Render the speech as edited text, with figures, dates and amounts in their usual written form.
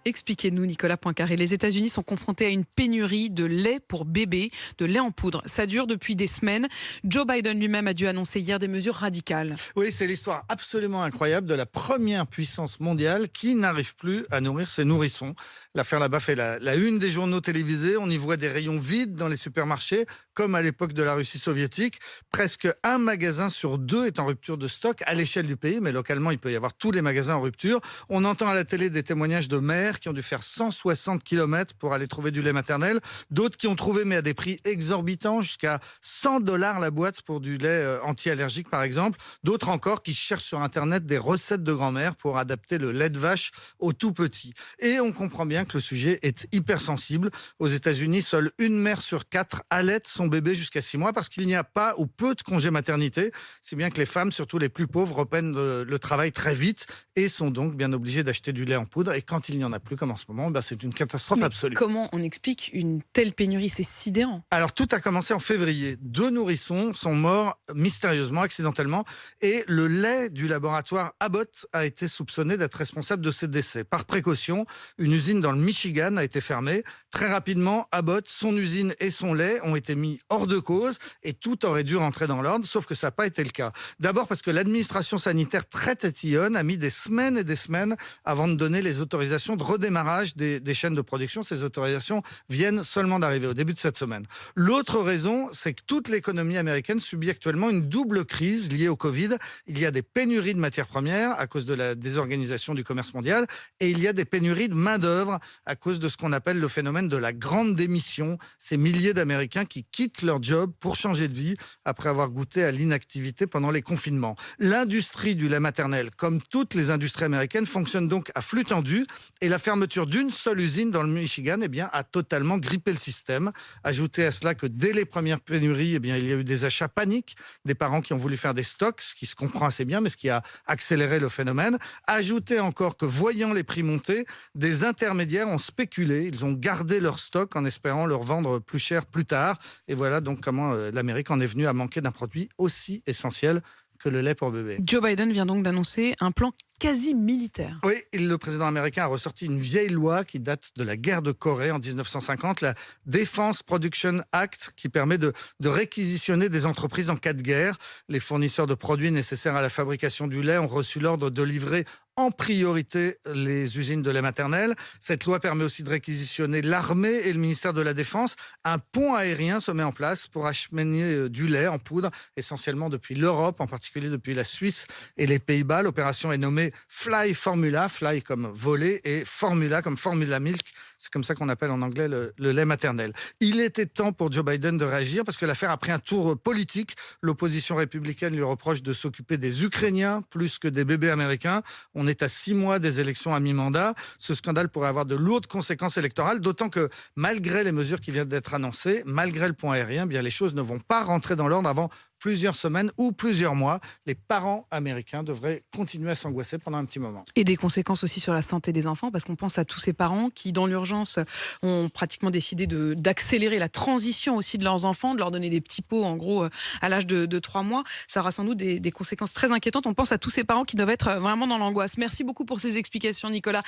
Expliquez-nous, Nicolas Poincaré. Les États-Unis sont confrontés à une pénurie de lait pour bébés, de lait en poudre. Ça dure depuis des semaines. Joe Biden lui-même a dû annoncer hier des mesures radicales. Oui, c'est l'histoire absolument incroyable de la première puissance mondiale qui n'arrive plus à nourrir ses nourrissons. L'affaire là-bas fait la une des journaux télévisés. On y voit des rayons vides dans les supermarchés, comme à l'époque de la Russie soviétique. Presque un magasin sur deux est en rupture de stock à l'échelle du pays, mais localement, il peut y avoir tous les magasins en rupture. On entend à la télé des témoignages de mères qui ont dû faire 160 km pour aller trouver du lait maternel. D'autres qui ont trouvé, mais à des prix exorbitants, jusqu'à $100 la boîte pour du lait anti-allergique, par exemple. D'autres encore qui cherchent sur Internet des recettes de grand-mère pour adapter le lait de vache aux tout petits. Et on comprend bien que le sujet est hypersensible. Aux États-Unis, seule une mère sur 4 allaite son bébé jusqu'à 6 mois parce qu'il n'y a pas ou peu de congés maternité. C'est bien que les femmes, surtout les plus pauvres, reprennent le travail très vite et sont donc bien obligées d'acheter du lait en poudre. Et quand il n'y en a plus, comme en ce moment, c'est une catastrophe absolue. Comment on explique une telle pénurie? C'est sidérant. Alors, tout a commencé en février. 2 nourrissons sont morts mystérieusement, accidentellement, et le lait du laboratoire Abbott a été soupçonné d'être responsable de ces décès. Par précaution, une usine dans le Michigan a été fermée. Très rapidement, Abbott, son usine et son lait ont été mis hors de cause et tout aurait dû rentrer dans l'ordre, sauf que ça n'a pas été le cas. D'abord parce que l'administration sanitaire très tatillonne a mis des semaines et des semaines avant de donner les autorisations de redémarrage des chaînes de production. Ces autorisations viennent seulement d'arriver au début de cette semaine. L'autre raison, c'est que toute l'économie américaine subit actuellement une double crise liée au Covid. Il y a des pénuries de matières premières à cause de la désorganisation du commerce mondial et il y a des pénuries de main-d'œuvre à cause de ce qu'on appelle le phénomène de la grande démission. Ces milliers d'Américains qui quittent leur job pour changer de vie après avoir goûté à l'inactivité pendant les confinements. L'industrie du lait maternel, comme toutes les industries américaines, fonctionne donc à flux tendu et la fermeture d'une seule usine dans le Michigan a totalement grippé le système. Ajoutez à cela que dès les premières pénuries, il y a eu des achats paniques, des parents qui ont voulu faire des stocks, ce qui se comprend assez bien, mais ce qui a accéléré le phénomène. Ajoutez encore que voyant les prix monter, des intermédiaires ont spéculé, ils ont gardé leur stock en espérant leur vendre plus cher plus tard. Et voilà donc comment l'Amérique en est venue à manquer d'un produit aussi essentiel que le lait pour bébé. Joe Biden vient donc d'annoncer un plan quasi militaire. Oui, le président américain a ressorti une vieille loi qui date de la guerre de Corée en 1950, la Defense Production Act, qui permet de réquisitionner des entreprises en cas de guerre. Les fournisseurs de produits nécessaires à la fabrication du lait ont reçu l'ordre de livrer en priorité les usines de lait maternel. Cette loi permet aussi de réquisitionner l'armée et le ministère de la Défense. Un pont aérien se met en place pour acheminer du lait en poudre, essentiellement depuis l'Europe, en particulier depuis la Suisse et les Pays-Bas. L'opération est nommée Fly Formula, Fly comme voler et Formula comme Formula Milk. C'est comme ça qu'on appelle en anglais le lait maternel. Il était temps pour Joe Biden de réagir parce que l'affaire a pris un tour politique. L'opposition républicaine lui reproche de s'occuper des Ukrainiens plus que des bébés américains. On est à 6 mois des élections à mi-mandat. Ce scandale pourrait avoir de lourdes conséquences électorales, d'autant que malgré les mesures qui viennent d'être annoncées, malgré le pont aérien, les choses ne vont pas rentrer dans l'ordre avant plusieurs semaines ou plusieurs mois. Les parents américains devraient continuer à s'angoisser pendant un petit moment. Et des conséquences aussi sur la santé des enfants, parce qu'on pense à tous ces parents qui, dans l'urgence, ont pratiquement décidé d'accélérer la transition aussi de leurs enfants, de leur donner des petits pots, en gros, à l'âge de 3 mois. Ça aura sans doute des conséquences très inquiétantes. On pense à tous ces parents qui doivent être vraiment dans l'angoisse. Merci beaucoup pour ces explications, Nicolas.